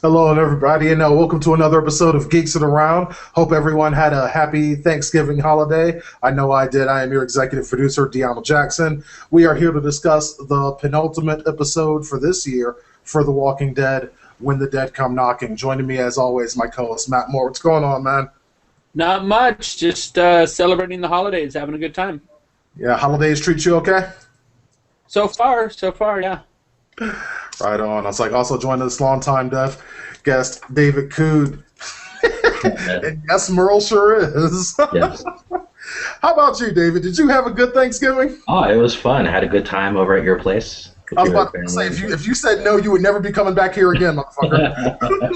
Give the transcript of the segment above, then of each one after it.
Hello, everybody, and welcome to another episode of Geeks Around. Hope everyone had a happy Thanksgiving holiday. I know I did. I am your executive producer, DeAno Jackson. We are here to discuss the penultimate episode for this year for The Walking Dead, When the Dead Come Knocking. Joining me, as always, my co-host, Matt Moore. What's going on, man? Not much. Just celebrating the holidays, having a good time. Yeah, holidays treat you okay? So far, yeah. Right on. I was like, also joining us longtime deaf guest, David Kude. And yes, Merle sure is. Yes. How about you, David? Did you have a good Thanksgiving? Oh, it was fun. I had a good time over at your place. I was about to say, if you said no, you would never be coming back here again, motherfucker.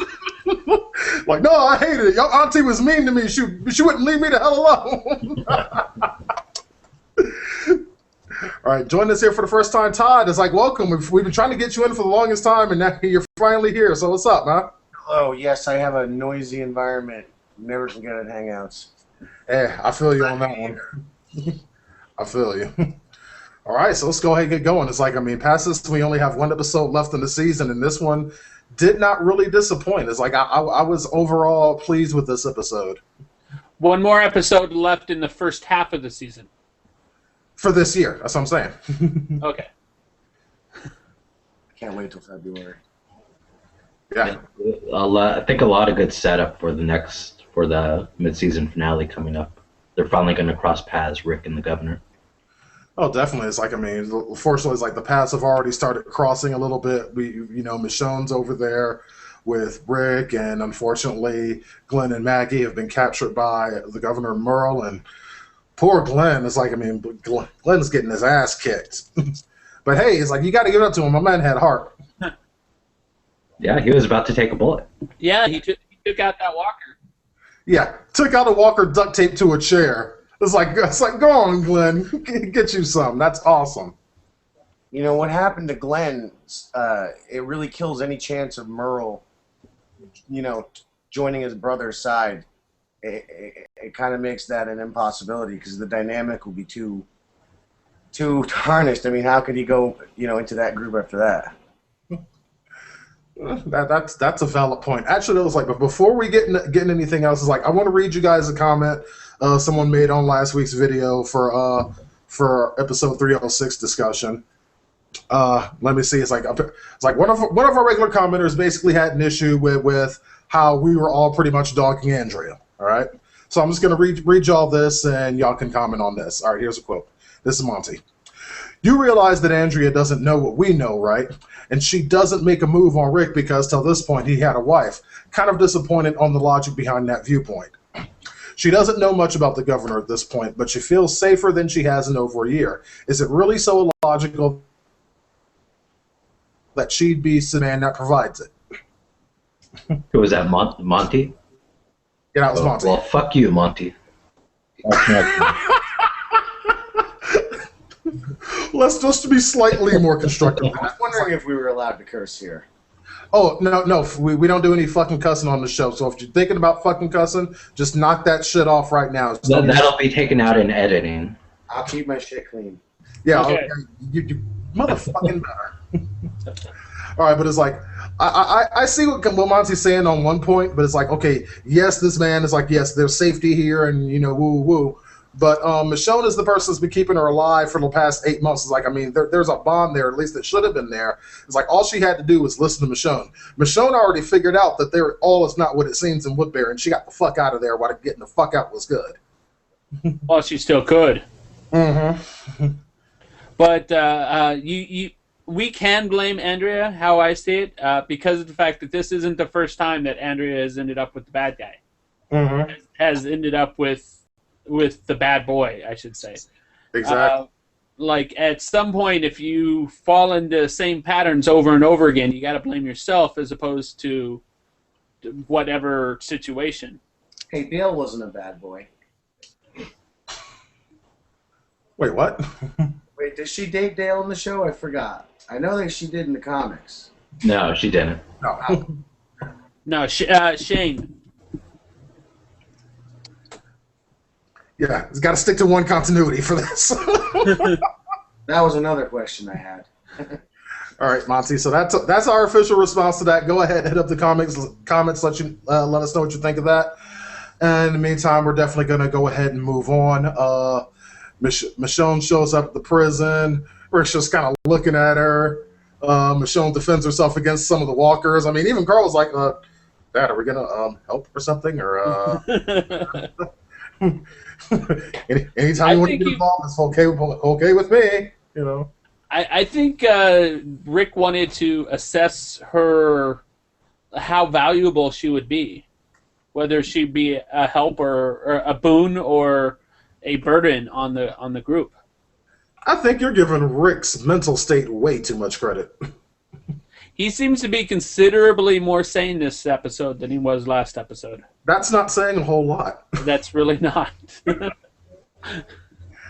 Like, no, I hated it. Your auntie was mean to me. She wouldn't leave me the hell alone. All right, joining us here for the first time, Todd. Is like, welcome. We've been trying to get you in for the longest time, and now you're finally here. So what's up, man? Oh, yes, I have a noisy environment. Never can get at Hangouts. Hey, I feel you on that one. I feel you. All right, so let's go ahead and get going. It's like, past this, we only have one episode left in the season, and this one did not really disappoint. It's like, I was overall pleased with this episode. One more episode left in the first half of the season. For this year, that's what I'm saying. Okay. Can't wait till February. Yeah. I think a lot of good setup for the mid-season finale coming up. They're finally going to cross paths, Rick and the governor. Oh, definitely. It's like, fortunately, it's like the paths have already started crossing a little bit. Michonne's over there with Rick, and unfortunately, Glenn and Maggie have been captured by the governor Merle, and poor Glenn is like, Glenn's getting his ass kicked. But hey, it's like, you got to give it up to him. My man had heart. Yeah, he was about to take a bullet. Yeah, he took out that walker. Yeah, took out a walker, duct taped to a chair. It's like, go on, Glenn, get you some. That's awesome. You know, what happened to Glenn, it really kills any chance of Merle, joining his brother's side. It kind of makes that an impossibility because the dynamic will be too tarnished. How could he go, into that group after that? That's a valid point. Actually, it was like, but before we get into anything else, is like, I want to read you guys a comment someone made on last week's video for episode 306 discussion. Let me see. It's like one of our regular commenters basically had an issue with how we were all pretty much dogging Andrea. All right, so I'm just gonna read y'all this, and y'all can comment on this. All right, here's a quote. This is Monty. You realize that Andrea doesn't know what we know, right? And she doesn't make a move on Rick because till this point he had a wife. Kind of disappointed on the logic behind that viewpoint. She doesn't know much about the governor at this point, but she feels safer than she has in over a year. Is it really so illogical that she'd be the man that provides it? Who was that, Monty? Yeah, that was Monty. Well, fuck you, Monty. Let's just be slightly more constructive. I was wondering if we were allowed to curse here. Oh, no, we don't do any fucking cussing on the show. So if you're thinking about fucking cussing, just knock that shit off right now. That'll be taken out in editing. I'll keep my shit clean. Yeah, okay. You motherfucking better. All right, but it's like, I see what Monty's saying on one point, but it's like, okay, yes, this man is like, yes, there's safety here, and woo. But Michonne is the person that's been keeping her alive for the past 8 months. It's like, there's a bond there, at least it should have been there. It's like, all she had to do was listen to Michonne. Michonne already figured out that all is not what it seems in Woodbury, and she got the fuck out of there while getting the fuck out was good. Well, she still could. Mm-hmm. But we can blame Andrea, how I see it, because of the fact that this isn't the first time that Andrea has ended up with the bad guy. Mm-hmm. Has ended up with the bad boy, I should say. Exactly. Like, at some point, if you fall into the same patterns over and over again, you got to blame yourself as opposed to whatever situation. Hey, Dale wasn't a bad boy. Wait, what? Wait, did she date Dale in the show? I forgot. I know that she did in the comics. No, she didn't. No. No, Shane. Yeah, it's got to stick to one continuity for this. That was another question I had. All right, Monty. So that's our official response to that. Go ahead, hit up the comments. Let us know what you think of that. And in the meantime, we're definitely going to go ahead and move on. Michonne shows up at the prison. Rick's just kind of looking at her. Michonne defends herself against some of the walkers. I mean, even Carl was like, Dad, are we going to help or something? Or anytime you want to get involved, it's okay with me, you know. I think Rick wanted to assess her, how valuable she would be, whether she'd be a help or a boon or a burden on the group. I think you're giving Rick's mental state way too much credit. He seems to be considerably more sane this episode than he was last episode. That's not saying a whole lot. That's really not.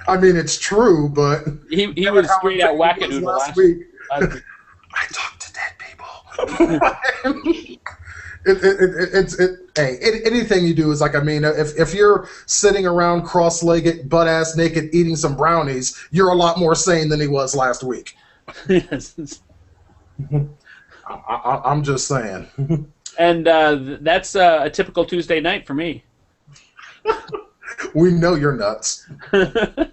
I mean, it's true, but he was straight out wackadoodle last week. I talk to dead people. Hey, anything you do is like, I mean, if you're sitting around cross-legged, butt-ass naked, eating some brownies, you're a lot more sane than he was last week. Yes. I'm just saying. And that's a typical Tuesday night for me. We know you're nuts. But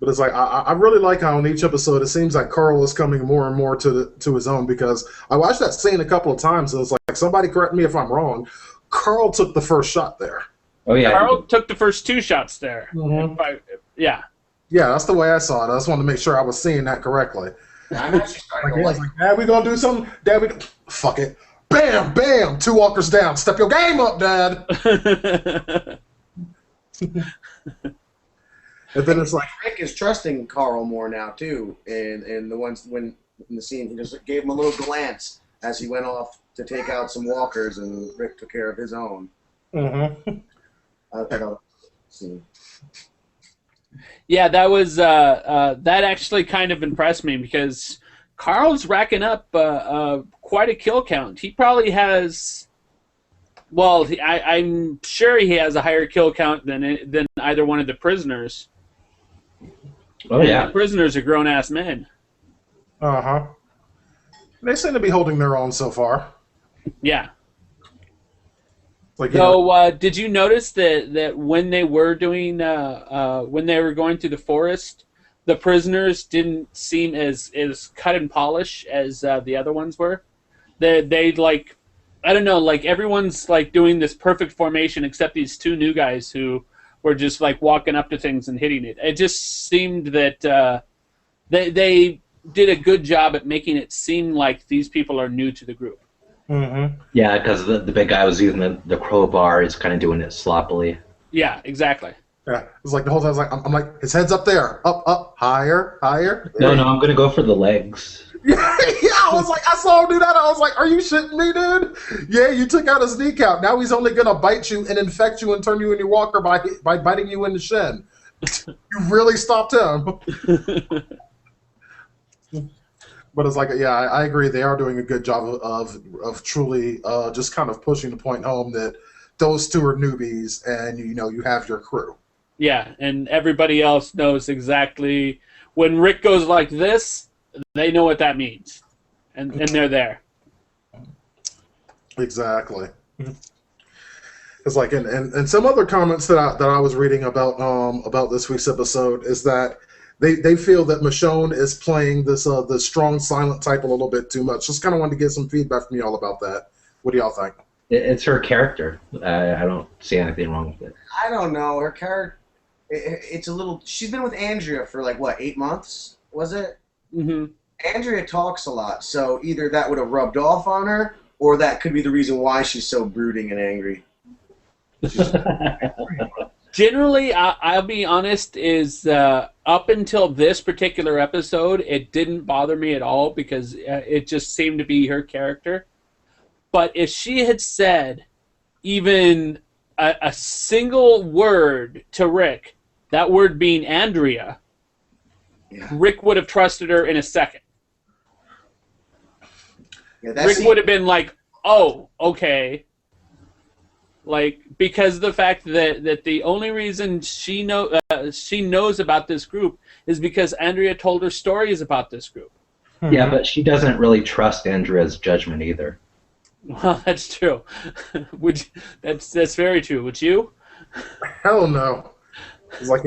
it's like, I really like how in each episode it seems like Carl is coming more and more to his own, because I watched that scene a couple of times and it's like, somebody correct me if I'm wrong, Carl took the first shot there. Oh, yeah. Carl took the first 2 shots there. Mm-hmm. Yeah. Yeah, that's the way I saw it. I just wanted to make sure I was seeing that correctly. I'm actually starting to Like, Dad, we gonna do something? Dad, fuck it. Bam, bam, 2 walkers down. Step your game up, Dad. And then it's like, Rick is trusting Carl more now too, and the ones when in the scene he just gave him a little glance as he went off to take out some walkers, and Rick took care of his own. mm-hmm. I thought that was scene. Yeah, that was that actually kind of impressed me, because Carl's racking up quite a kill count. He probably has, well, I'm sure he has a higher kill count than either one of the prisoners. Oh, yeah. The prisoners are grown-ass men. Uh-huh. They seem to be holding their own so far. Yeah. Like, So, did you notice that when they were doing, when they were going through the forest, the prisoners didn't seem as cut and polish as the other ones were? They like, I don't know, like everyone's like doing this perfect formation except these 2 new guys who were just like walking up to things and hitting it. It just seemed that they did a good job at making it seem like these people are new to the group. Mm-hmm. Yeah, because the big guy was using the crowbar. He's kind of doing it sloppily. Yeah, exactly. Yeah, it's like the whole time. I was like, I'm like, his head's up there, up, higher, higher. No, I'm gonna go for the legs. Yeah, I was like, I saw him do that. I was like, are you shitting me, dude? Yeah, you took out his kneecap. Now he's only gonna bite you and infect you and turn you into a walker by biting you in the shin. You really stopped him. But it's like, yeah, I agree. They are doing a good job of truly just kind of pushing the point home that those 2 are newbies, and you have your crew. Yeah, and everybody else knows exactly when Rick goes like this, they know what that means, and they're there. Exactly. It's like, and some other comments that I was reading about this week's episode is that they feel that Michonne is playing this strong silent type a little bit too much. Just kind of wanted to get some feedback from y'all about that. What do y'all think? It's her character. I don't see anything wrong with it. I don't know, her character. It's a little. She's been with Andrea for like what, 8 months? Was it? Mm-hmm. Andrea talks a lot, so either that would have rubbed off on her, or that could be the reason why she's so brooding and angry. Generally, I'll be honest, is up until this particular episode, it didn't bother me at all because it just seemed to be her character. But if she had said even a single word to Rick, that word being Andrea, Yeah. Rick would have trusted her in a second. Yeah, Rick would have been like, oh, okay. Like, because of the fact that the only reason she knows about this group is because Andrea told her stories about this group. Yeah, but she doesn't really trust Andrea's judgment either. Well, that's true. That's very true. Would you? Hell no. It's like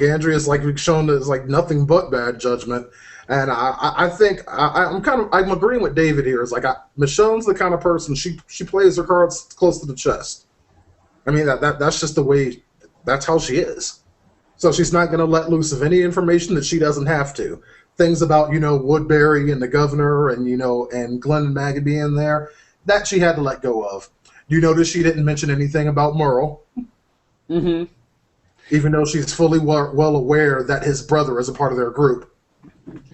Andrea's like shown as like nothing but bad judgment, and I think I'm agreeing with David here. It's like Michonne's the kind of person she plays her cards close to the chest. I mean that's just the way, that's how she is. So she's not going to let loose of any information that she doesn't have to. Things about Woodbury and the governor and and Glenn and Maggie being there, that she had to let go of. You notice she didn't mention anything about Merle. Mm-hmm. Even though she's fully well aware that his brother is a part of their group.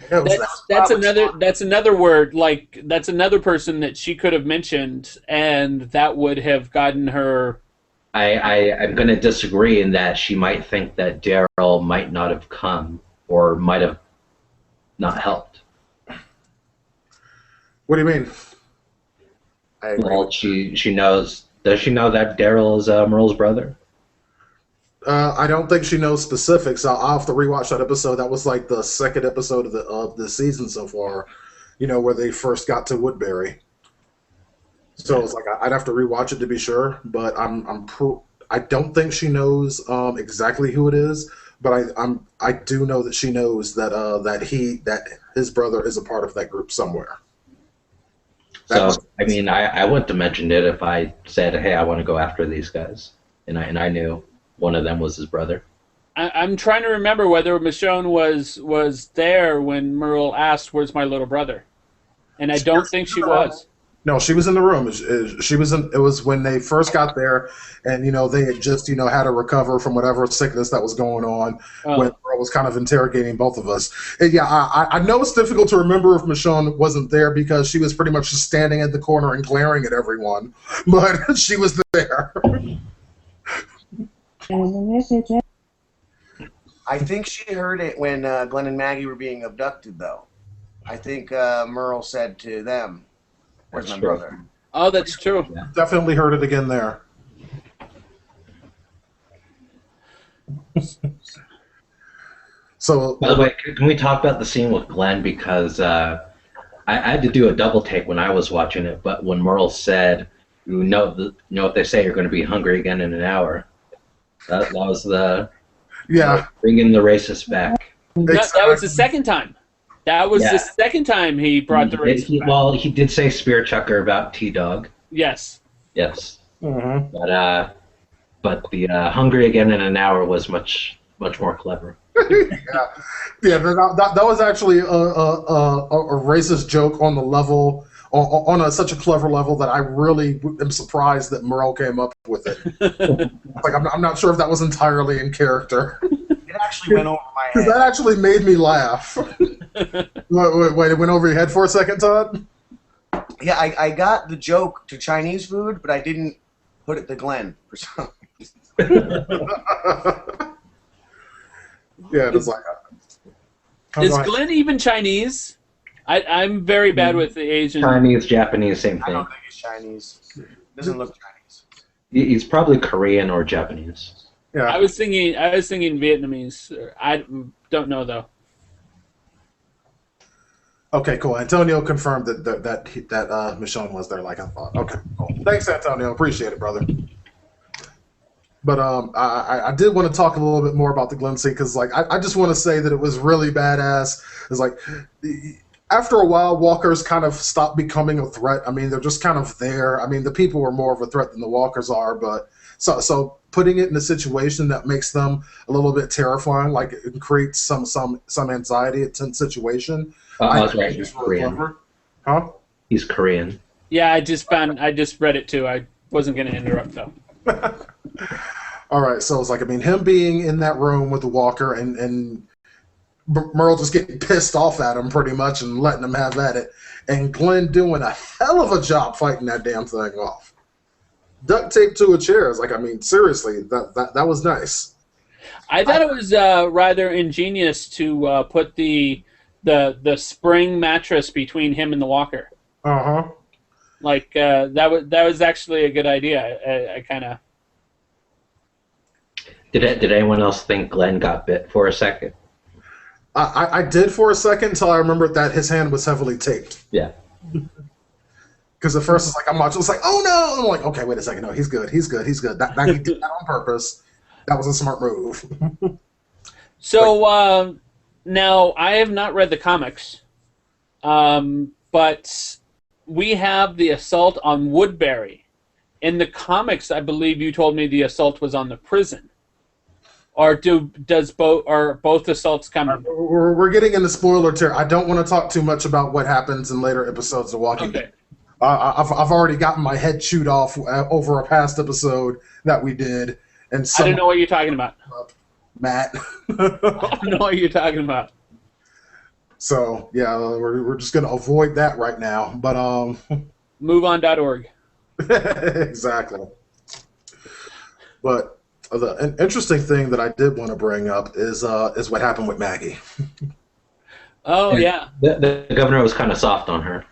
That's another word, like that's another person that she could have mentioned, and that would have gotten her. I'm going to disagree in that she might think that Daryl might not have come or might have not helped. What do you mean? Well, she knows. Does she know that Daryl is Merle's brother? I don't think she knows specifics. I'll have to rewatch that episode. That was like the second episode of the season so far, where they first got to Woodbury. So it's like I'd have to rewatch it to be sure, but I don't think she knows exactly who it is, but I do know that she knows that his brother is a part of that group somewhere. So I mean, I wouldn't have mentioned it if I said, "Hey, I want to go after these guys," and I knew one of them was his brother. I'm trying to remember whether Michonne was there when Merle asked, "Where's my little brother?" And I don't think she was. No, she was in the room. She was in. It was when they first got there, and they had just had to recover from whatever sickness that was going on. When Merle was kind of interrogating both of us. And yeah, I know it's difficult to remember if Michonne wasn't there because she was pretty much just standing at the corner and glaring at everyone, but she was there. I think she heard it when Glenn and Maggie were being abducted, though. I think Merle said to them, "Where's my brother?" Oh, that's true. Yeah. Definitely heard it again there. So, by the way, can we talk about the scene with Glenn? Because I had to do a double take when I was watching it, but when Merle said, "You know what they say, you're going to be hungry again in an hour," that was the bringing the racist back. That was the second time. That was the second time he brought the racist back. Well, he did say spear chucker about T-Dog. Yes. Yes. Mm-hmm. But the hungry again in an hour was much more clever. That was actually a racist joke on the level, on such a clever level that I really am surprised that Merle came up with it. Like I'm not sure if that was entirely in character. It actually went over my head. That actually made me laugh. Wait, it went over your head for a second, Todd? Yeah, I got the joke to Chinese food, but I didn't put it to Glenn for some reason. Yeah, it's like. Is Glenn even Chinese? I'm very bad with the Asian. Chinese, Japanese, same thing. I don't think he's Chinese. Doesn't look Chinese. He's probably Korean or Japanese. Yeah. I was thinking Vietnamese. I don't know though. Okay, cool. Antonio confirmed that Michonne was there, like I thought. Okay, cool. Thanks, Antonio. Appreciate it, brother. But I did want to talk a little bit more about the Glen scene because, like, I just want to say that it was really badass. It's like after a while, walkers kind of stopped becoming a threat. I mean, they're just kind of there. I mean, the people are more of a threat than the walkers are, but so putting it in a situation that makes them a little bit terrifying, like it creates some anxiety, a tense situation. I was right. He's Korean. Clever. Huh? He's Korean. Yeah, I just read it too. I wasn't going to interrupt though. All right, so it's like, I mean, him being in that room with the walker and Merle just getting pissed off at him pretty much and letting him have at it, and Glenn doing a hell of a job fighting that damn thing off. Duct tape to a chair. It's like, I mean, seriously, that was nice. I thought it was rather ingenious to put the spring mattress between him and the walker. Uh-huh. Like that was actually a good idea. I kind of. Did anyone else think Glenn got bit for a second? I did for a second until I remembered that his hand was heavily taped. Yeah. Because at first it's like I'm watching, it's like, oh no! I'm like, okay, wait a second, no, he's good. That he did that on purpose. That was a smart move. So now I have not read the comics, but we have the assault on Woodbury. In the comics, I believe you told me the assault was on the prison. Or are both assaults coming? We're getting into spoiler territory. I don't want to talk too much about what happens in later episodes of Walking Dead. I've already gotten my head chewed off over a past episode that we did, and I don't know what you're talking about. Matt. I don't know what you're talking about. So yeah, we're just gonna avoid that right now. But MoveOn.org. Exactly. But an interesting thing that I did want to bring up is what happened with Maggie. Oh yeah. The governor was kind of soft on her.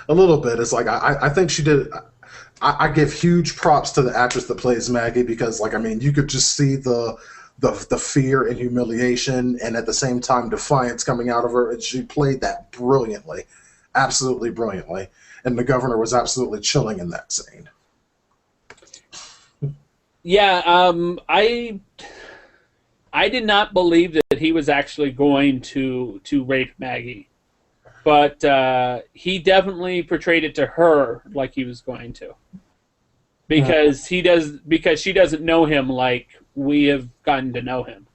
A little bit. It's like I think she did. I give huge props to the actress that plays Maggie because, like, I mean, you could just see the fear and humiliation, and at the same time defiance coming out of her. And she played that brilliantly, absolutely brilliantly. And the governor was absolutely chilling in that scene. Yeah, I did not believe that he was actually going to rape Maggie. But he definitely portrayed it to her like he was going to, because she doesn't know him like we have gotten to know him.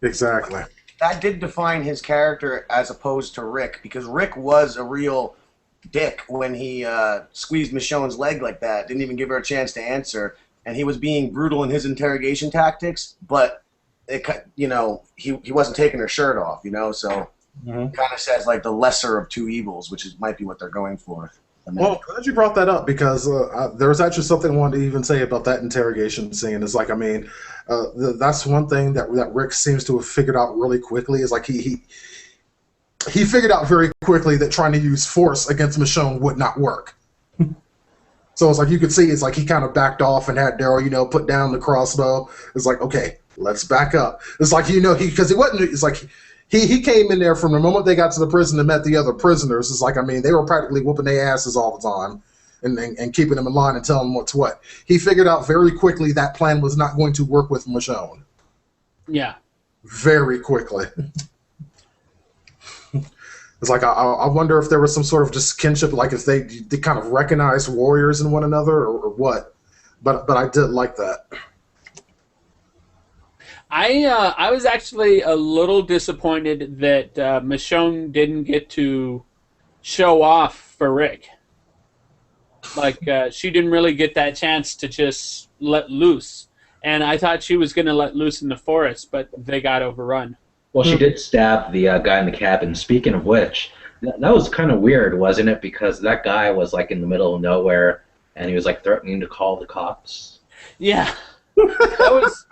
Exactly. That did define his character as opposed to Rick, because Rick was a real dick when he squeezed Michonne's leg like that. Didn't even give her a chance to answer, and he was being brutal in his interrogation tactics. But it, he wasn't taking her shirt off, so. Kind of says like the lesser of two evils, which might be what they're going for. Well, glad you brought that up because there was actually something I wanted to even say about that interrogation scene. It's like, I mean, that's one thing that Rick seems to have figured out really quickly. Is like he figured out very quickly that trying to use force against Michonne would not work. So it's like you could see it's like he kind of backed off and had Daryl, put down the crossbow. It's like, okay, let's back up. It's like because he wasn't. It's like. He came in there from the moment they got to the prison and met the other prisoners. It's like, I mean, they were practically whooping their asses all the time and keeping them in line and telling them what's what. He figured out very quickly that plan was not going to work with Michonne. Yeah. Very quickly. It's like, I wonder if there was some sort of just kinship, like if they kind of recognized warriors in one another or what. But I did like that. I was actually a little disappointed that Michonne didn't get to show off for Rick. Like, she didn't really get that chance to just let loose. And I thought she was going to let loose in the forest, but they got overrun. Well, she did stab the guy in the cabin. Speaking of which, that was kind of weird, wasn't it? Because that guy was like in the middle of nowhere, and he was like threatening to call the cops. Yeah. That was...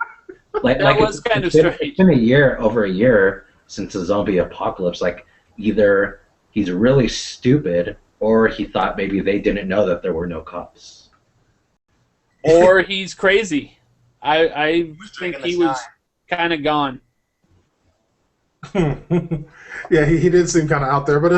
That was kind of strange. It's been over a year since the zombie apocalypse. Like, either he's really stupid, or he thought maybe they didn't know that there were no cops. Or he's crazy. I think he was kind of gone. Yeah, he did seem kind of out there, but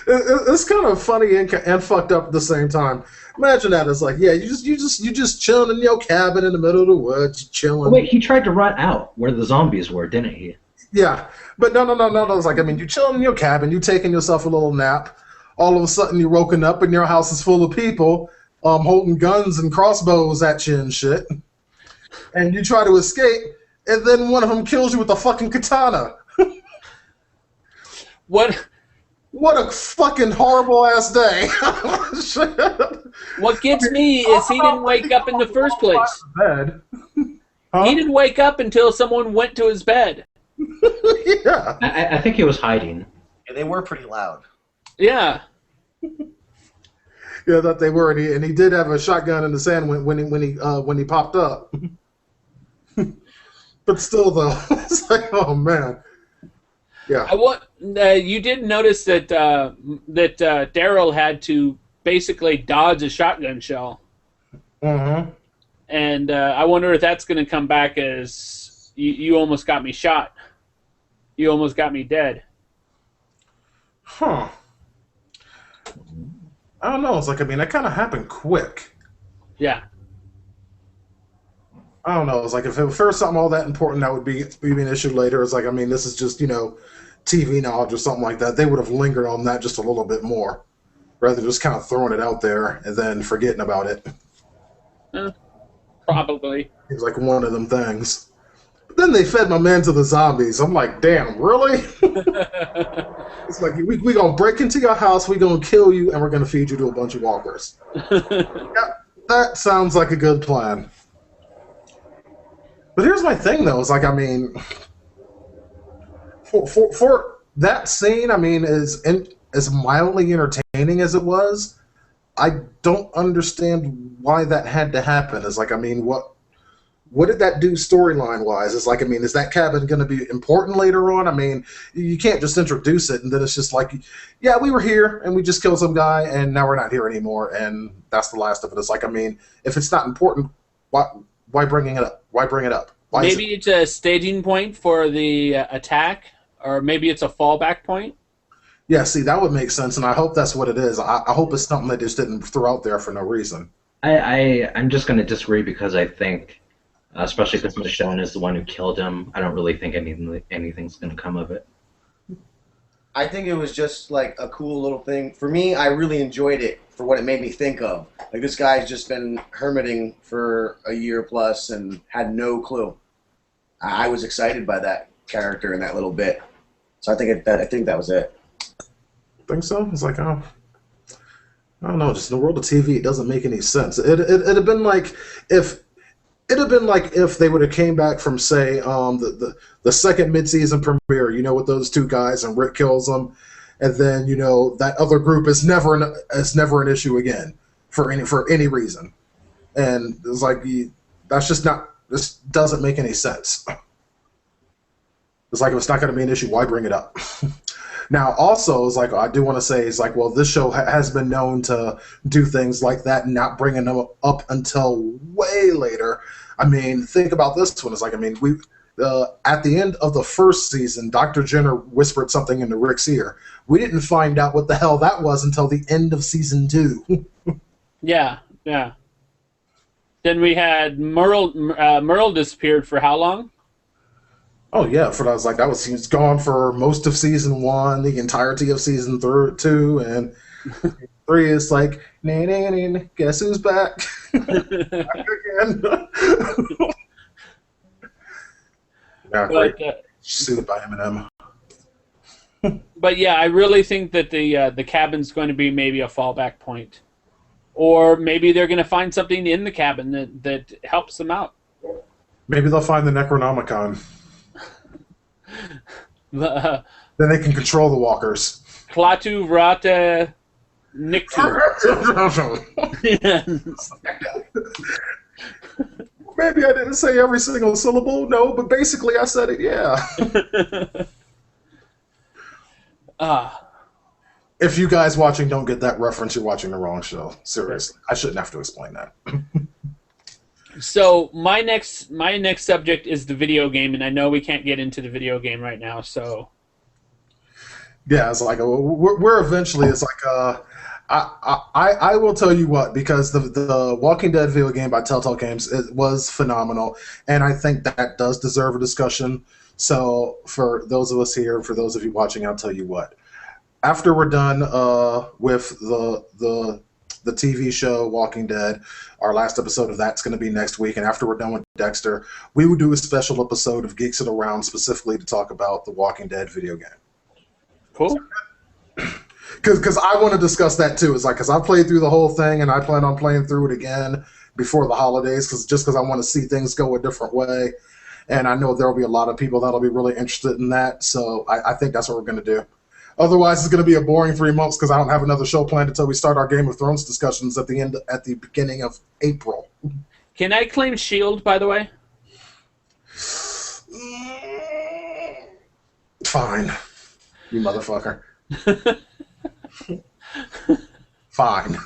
it's kind of funny and fucked up at the same time. Imagine that. It's like, yeah, you just chilling in your cabin in the middle of the woods, chilling. Oh, wait, he tried to run out where the zombies were, didn't he? Yeah, but no. It's like, I mean, you chilling in your cabin, you taking yourself a little nap. All of a sudden, you're woken up and your house is full of people holding guns and crossbows at you and shit. And you try to escape, and then one of them kills you with a fucking katana. What a fucking horrible ass day. What gets me is he didn't wake up in the first place. Bed. Huh? He didn't wake up until someone went to his bed. Yeah. I think he was hiding. Yeah, they were pretty loud. Yeah. Yeah, that they were, and he did have a shotgun in the sand when he popped up. But still, though, it's like, oh man. Yeah. You did notice that Daryl had to basically dodge a shotgun shell. Mm-hmm. And I wonder if that's going to come back as You almost got me shot. You almost got me dead. Huh. I don't know. It's like, I mean, that kind of happened quick. Yeah. I don't know. It's like if it was something all that important, that would be an issue later. It's like, I mean, this is just, TV knowledge or something like that. They would have lingered on that just a little bit more, rather than just kind of throwing it out there and then forgetting about it. Probably. It's like one of them things. But then they fed my man to the zombies. I'm like, damn, really? It's like, we going to break into your house, we going to kill you, and we're going to feed you to a bunch of walkers. Yeah, that sounds like a good plan. But here's my thing, though. It's like, I mean, for that scene, I mean, as mildly entertaining as it was, I don't understand why that had to happen. It's like, I mean, what did that do storyline-wise? It's like, I mean, is that cabin going to be important later on? I mean, you can't just introduce it, and then it's just like, yeah, we were here, and we just killed some guy, and now we're not here anymore, and that's the last of it. It's like, I mean, if it's not important, why bring it up? Why bring it up? Maybe it's a staging point for the attack, or maybe it's a fallback point. Yeah, see, that would make sense, and I hope that's what it is. I hope it's something they just didn't throw out there for no reason. I'm just going to disagree because I think, especially because Michonne is the one who killed him, I don't really think anything's going to come of it. I think it was just like a cool little thing. For me, I really enjoyed it for what it made me think of. Like, this guy's just been hermiting for a year plus and had no clue. I was excited by that character in that little bit. So I think that was it. Think so? It's like, I don't know. Just in the world of TV, it doesn't make any sense. It'd have been like if they would have came back from, say, the second mid-season premiere, with those two guys, and Rick kills them, and then that other group is never an issue again for any reason, and it's like that's just not. This doesn't make any sense. It's like, if it's not going to be an issue, why bring it up? Now, also, it's like, I do want to say, it's like, well, this show has been known to do things like that and not bringing them up until way later. I mean, think about this one. It's like, I mean, at the end of the first season, Dr. Jenner whispered something into Rick's ear. We didn't find out what the hell that was until the end of season 2. Yeah. Then we had Merle disappeared for how long? Oh yeah, he was gone for most of season 1, the entirety of season 2, and 3 is like, guess who's back? Back again. Yeah, great. Sued by Eminem. But yeah, I really think that the cabin's going to be maybe a fallback point. Or maybe they're going to find something in the cabin that helps them out. Maybe they'll find the Necronomicon. Then they can control the walkers. Klaatu Vrata Niktu. Maybe I didn't say every single syllable. No, but basically I said it, yeah. If you guys watching don't get that reference, you're watching the wrong show. Seriously. I shouldn't have to explain that. So my next subject is the video game, and I know we can't get into the video game right now, so... Yeah, it's like, we're eventually, it's like, I will tell you what, because the Walking Dead video game by Telltale Games, it was phenomenal, and I think that does deserve a discussion. So for those of us here, for those of you watching, I'll tell you what. After we're done with the TV show Walking Dead, our last episode of that's going to be next week, and after we're done with Dexter, we will do a special episode of Geeks It Around specifically to talk about the Walking Dead video game. Cool. Because I want to discuss that too. It's like, because I played through the whole thing, and I plan on playing through it again before the holidays, because I want to see things go a different way, and I know there will be a lot of people that'll be really interested in that, so I think that's what we're going to do. Otherwise, it's going to be a boring 3 months because I don't have another show planned until we start our Game of Thrones discussions at the beginning of April. Can I claim S.H.I.E.L.D., by the way? Fine. You motherfucker. Fine.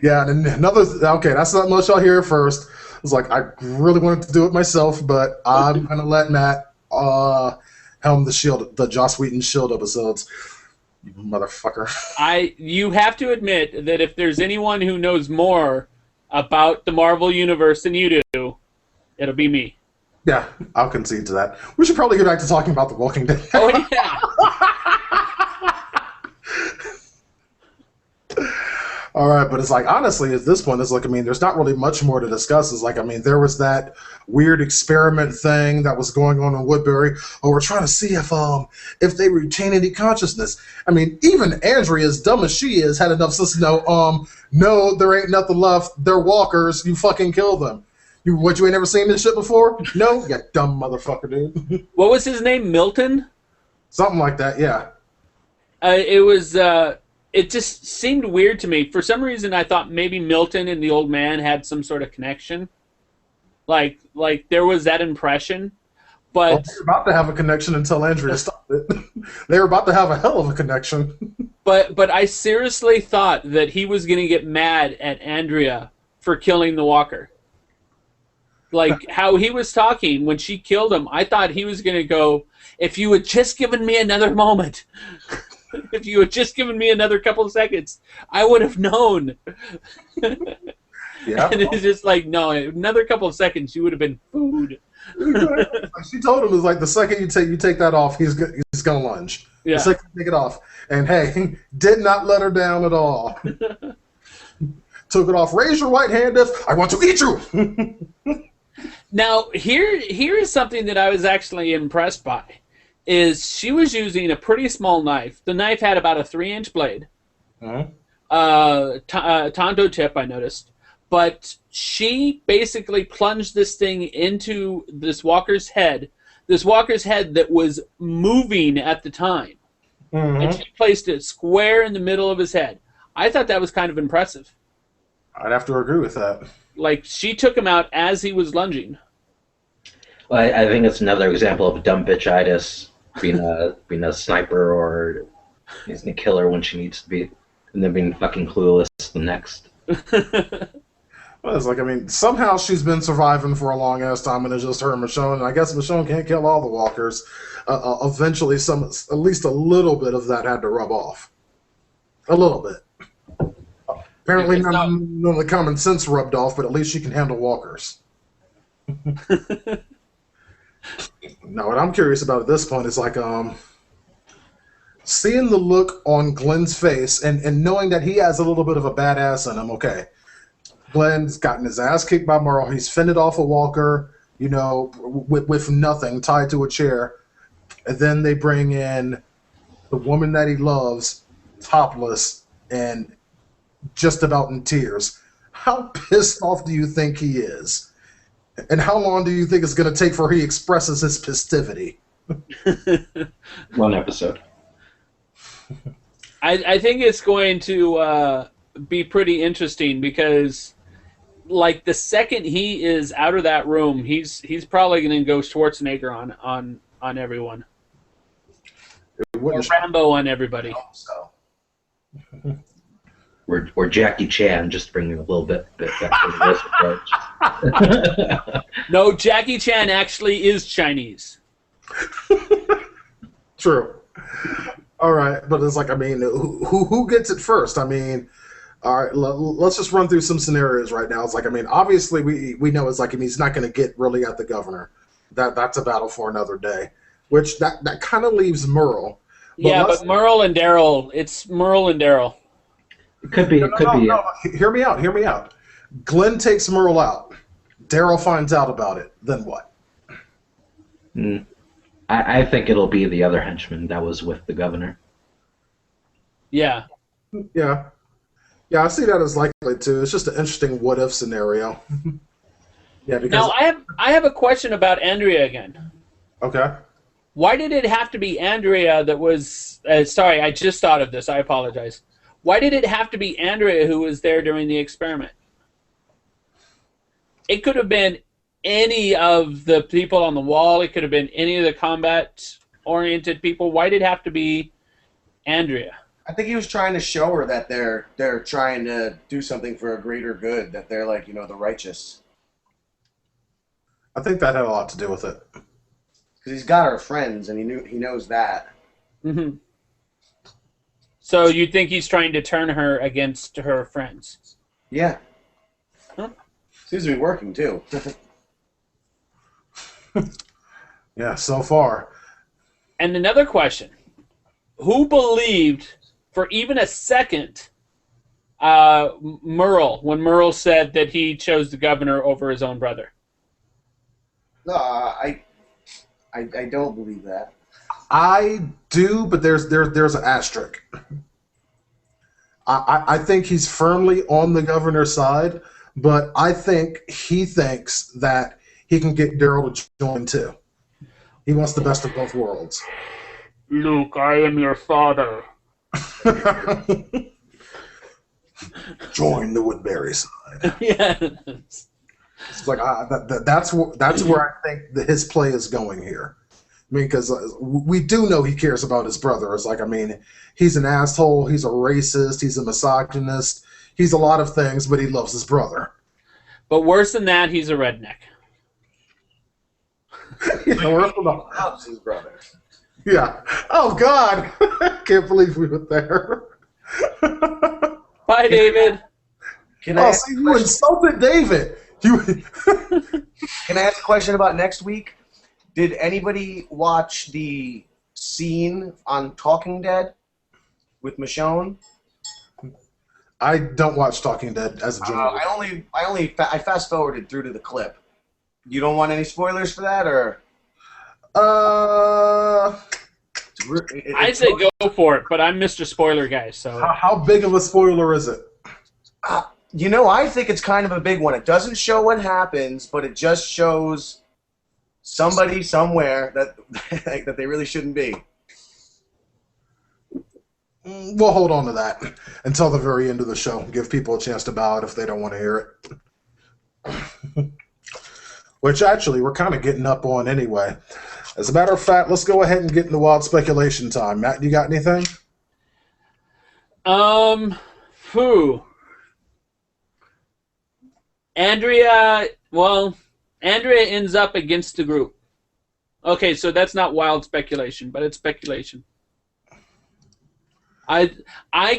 Yeah, and another... Okay, that's not much y'all hear first. was like, I really wanted to do it myself, but I'm gonna let Matt helm the Joss Whedon Shield episodes. You motherfucker. You have to admit that if there's anyone who knows more about the Marvel Universe than you do, it'll be me. Yeah, I'll concede to that. We should probably get back to talking about The Walking Dead. Oh, yeah. All right, but it's like, honestly, at this point, it's like, I mean, there's not really much more to discuss. It's like, I mean, there was that weird experiment thing that was going on in Woodbury. Oh, we're trying to see if they retain any consciousness. I mean, even Andrea, as dumb as she is, had enough sense to know, no, there ain't nothing left. They're walkers. You fucking kill them. You ain't never seen this shit before? No? You dumb motherfucker, dude. What was his name? Milton? Something like that, yeah. It just seemed weird to me. For some reason, I thought maybe Milton and the old man had some sort of connection. Like there was that impression. But they were about to have a connection until Andrea stopped it. They were about to have a hell of a connection. But I seriously thought that he was going to get mad at Andrea for killing the walker. Like how he was talking when she killed him, I thought he was going to go, if you had just given me another moment, if you had just given me another couple of seconds, I would have known. Yeah. And it's just like, no, another couple of seconds, you would have been food. She told him, it was like, the second you take that off, he's gonna lunge. Yeah. The second you take it off. And hey, did not let her down at all. Took it off. Raise your right hand if I want to eat you. Now, here is something that I was actually impressed by. Is she was using a pretty small knife. The knife had about a 3-inch blade. Tonto tip, I noticed. But she basically plunged this thing into this walker's head. This walker's head that was moving at the time. And she placed it square in the middle of his head. I thought that was kind of impressive. I'd have to agree with that. Like, she took him out as he was lunging. Well, I think it's another example of dumb bitchitis, being a sniper or being a killer when she needs to be, and then being fucking clueless the next. Well, it's like, I mean, somehow she's been surviving for a long ass time, and it's just her and Michonne. And I guess Michonne can't kill all the walkers. Eventually, at least a little bit of that had to rub off. A little bit. Apparently, none of the common sense rubbed off, but at least she can handle walkers. Now, what I'm curious about at this point is like, seeing the look on Glenn's face and knowing that he has a little bit of a badass in him. Okay, Glenn's gotten his ass kicked by Merle. He's fended off a walker, with nothing, tied to a chair. And then they bring in the woman that he loves, topless, and just about in tears. How pissed off do you think he is? And how long do you think it's going to take for he expresses his festivity? 1 episode. I think it's going to be pretty interesting because, like, the second he is out of that room, he's probably going to go Schwarzenegger on everyone. Or Rambo on everybody. So. Or Jackie Chan, just bringing a little bit back to this approach. No, Jackie Chan actually is Chinese. True. All right, but it's like, I mean, who gets it first? I mean, all right, let's just run through some scenarios right now. It's like, I mean, obviously we know it's like, I mean, he's not going to get really at the governor. That's a battle for another day. Which that kind of leaves Merle. But Merle and Daryl, it's Merle and Daryl. It could be. No. Hear me out. Glenn takes Merle out. Daryl finds out about it. Then what? I think it'll be the other henchman that was with the governor. Yeah. Yeah, I see that as likely too. It's just an interesting what-if scenario. Yeah. Because now I have a question about Andrea again. Okay. Why did it have to be Andrea that was... sorry, I just thought of this. I apologize. Why did it have to be Andrea who was there during the experiment? It could have been any of the people on the wall. It could have been any of the combat-oriented people. Why did it have to be Andrea? I think he was trying to show her that they're trying to do something for a greater good, that they're like, the righteous. I think that had a lot to do with it. Because he's got her friends, and he knows that. Mm-hmm. So you think he's trying to turn her against her friends? Yeah. Huh? Seems to be working, too. Yeah, so far. And another question. Who believed for even a second Merle when Merle said that he chose the governor over his own brother? No, I don't believe that. I do, but there's an asterisk. I think he's firmly on the governor's side, but I think he thinks that he can get Daryl to join too. He wants the best of both worlds. Luke, I am your father. Join the Woodbury side. Yes. It's like that's where I think that his play is going here. I mean, because we do know he cares about his brother. It's like, I mean, he's an asshole, he's a racist, he's a misogynist, he's a lot of things, but he loves his brother. But worse than that, he's a redneck. Loves his brother. Yeah. Oh, God. I can't believe we were there. Bye, David. Can I See, you insulted David. Can I ask a question about next week? Did anybody watch the scene on Talking Dead with Michonne? I don't watch Talking Dead as a general. I fast forwarded through to the clip. You don't want any spoilers for that, or? I say go for it, but I'm Mr. Spoiler guy, so. How big of a spoiler is it? I think it's kind of a big one. It doesn't show what happens, but it just shows somebody somewhere that that they really shouldn't be. We'll hold on to that until the very end of the show. Give people a chance to bow out if they don't want to hear it. Which, actually, we're kind of getting up on anyway. As a matter of fact, let's go ahead and get into wild speculation time. Matt, you got anything? Andrea ends up against the group. Okay, so that's not wild speculation, but it's speculation. I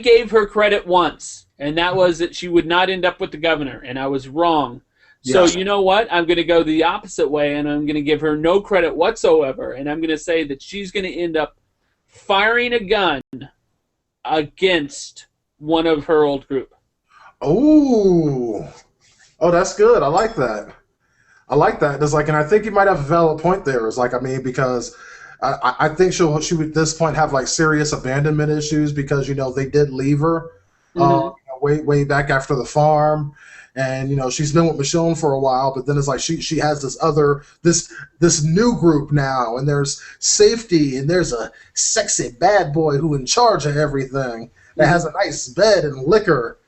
gave her credit once, and that was that she would not end up with the governor, and I was wrong. So you know what? I'm going to go the opposite way, and I'm going to give her no credit whatsoever, and I'm going to say that she's going to end up firing a gun against one of her old group. Oh, that's good. I like that. It's like, and I think you might have a valid point there. It's like, I mean, because I think she would at this point have like serious abandonment issues because they did leave her way back after the farm. And she's been with Michonne for a while, but then it's like she has this new group now, and there's safety, and there's a sexy bad boy who in charge of everything that has a nice bed and liquor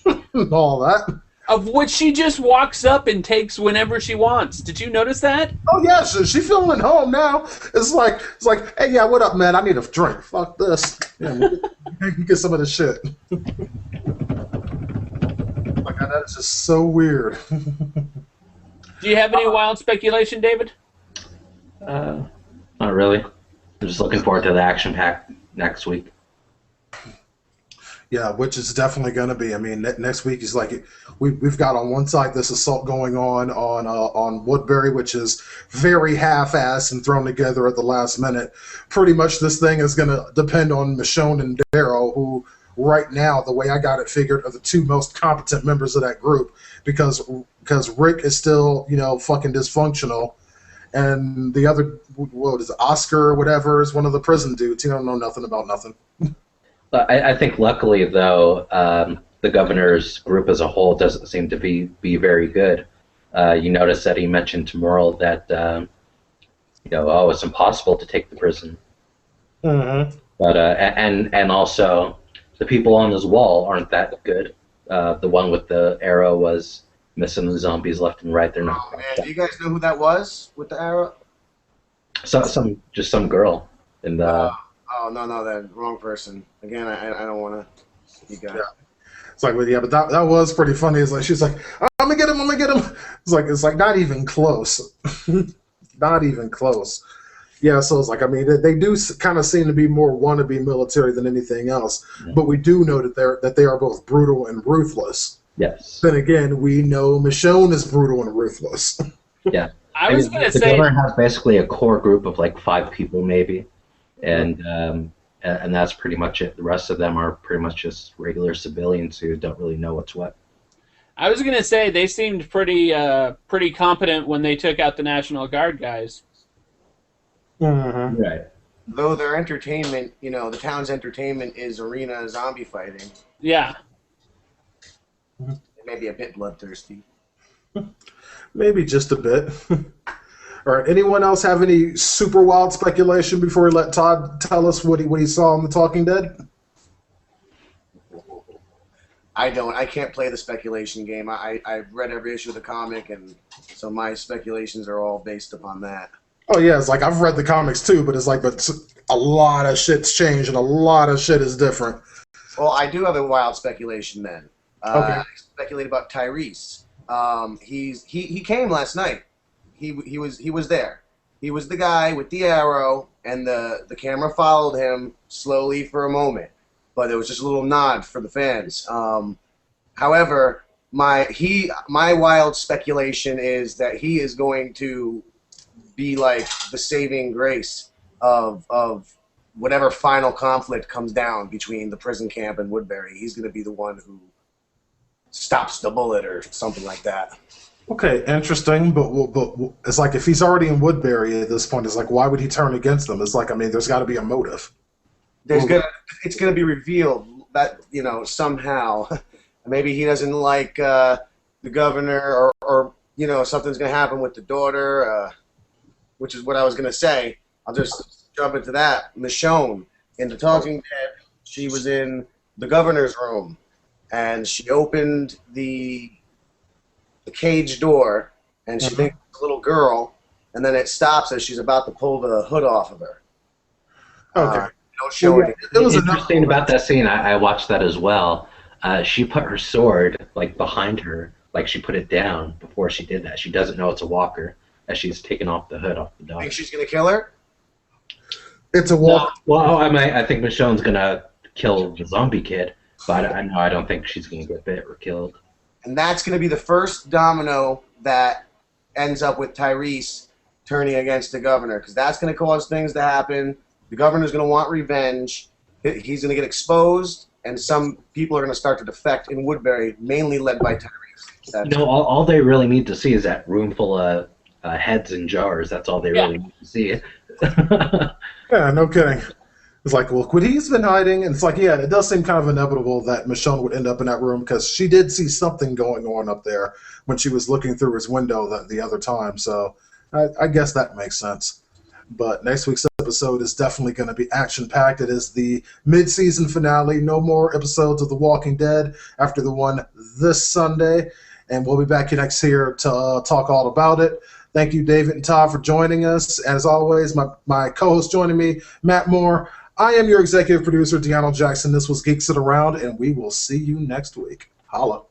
and all that. Of which she just walks up and takes whenever she wants. Did you notice that? Oh yeah, she's feeling home now. It's like, hey, yeah, what up, man? I need a drink. Fuck this. Yeah, get some of this shit. That is just so weird. Do you have any wild speculation, David? Not really. I'm just looking forward to the action pack next week. Yeah, which is definitely going to be. I mean, next week is like we've got on one side this assault going on Woodbury, which is very half-assed and thrown together at the last minute. Pretty much, this thing is going to depend on Michonne and Daryl, who right now, the way I got it figured, are the two most competent members of that group because Rick is still fucking dysfunctional, and the other, what is it, Oscar or whatever, is one of the prison dudes. He don't know nothing about nothing. I think luckily though, the governor's group as a whole doesn't seem to be very good. You notice that he mentioned to Merle that it's impossible to take the prison. Mm-hmm. But and also the people on his wall aren't that good. The one with the arrow was missing the zombies left and right. They're not. Oh man, do you guys know who that was with the arrow? Some girl in the. Oh no, that wrong person. Again, I don't want to. You got it. It's like, but that was pretty funny. It's like she's like, I'm gonna get him. It's like not even close. Not even close. Yeah, so it's like, I mean, they do kind of seem to be more wannabe military than anything else, but we do know that they are both brutal and ruthless. Yes. Then again, we know Michonne is brutal and ruthless. Yeah. I was going to the say government has basically a core group of like 5 people maybe, and that's pretty much it. The rest of them are pretty much just regular civilians who don't really know what's what. I was going to say they seemed pretty competent when they took out the National Guard guys. Mm-hmm. Right. Though their entertainment, you know, the town's entertainment is arena zombie fighting. Yeah. It may be a bit bloodthirsty. Maybe just a bit. All right. Anyone else have any super wild speculation before we let Todd tell us what he saw in The Talking Dead? I don't. I can't play the speculation game. I've read every issue of the comic, and so my speculations are all based upon that. Oh yeah, it's like I've read the comics too, but it's like, but a lot of shit's changed and a lot of shit is different. Well, I do have a wild speculation then. Okay. I speculate about Tyrese. He came last night. He was there. He was the guy with the arrow, and the camera followed him slowly for a moment, but it was just a little nod for the fans. However, my wild speculation is that he is going to be like the saving grace of whatever final conflict comes down between the prison camp and Woodbury. He's going to be the one who stops the bullet or something like that. Okay, interesting, but it's like if he's already in Woodbury at this point, it's like why would he turn against them? It's like, I mean, there's got to be a motive. It's gonna be revealed that, you know, somehow maybe he doesn't like the governor, or you know, something's gonna happen with the daughter, which is what I was gonna say. I'll just jump into that. Michonne in The Talking Dead, she was in the governor's room, and she opened the cage door, and she thinks it's a little girl, and then it stops as she's about to pull the hood off of her. Okay. Don't show it. It was interesting about that scene. I watched that as well. She put her sword like behind her, like she put it down before she did that. She doesn't know it's a walker as she's taking off the hood off the dog. Think she's gonna kill her? It's a walk. No, well, I think Michonne's gonna kill the zombie kid, but I don't think she's gonna get bit or killed. And that's gonna be the first domino that ends up with Tyrese turning against the governor, because that's gonna cause things to happen. The governor's going to want revenge. He's going to get exposed, and some people are going to start to defect in Woodbury, mainly led by Tyrese. You know, all they really need to see is that room full of heads and jars. That's all they really need to see. Yeah, no kidding. It's like, well, he's been hiding, and it's like, yeah, it does seem kind of inevitable that Michonne would end up in that room because she did see something going on up there when she was looking through his window the other time. So I guess that makes sense. But next week's episode is definitely going to be action-packed. It is the mid-season finale. No more episodes of The Walking Dead after the one this Sunday. And we'll be back next year to talk all about it. Thank you, David and Todd, for joining us. As always, my co-host joining me, Matt Moore. I am your executive producer, DeAno Jackson. This was Geeks It Around, and we will see you next week. Holla.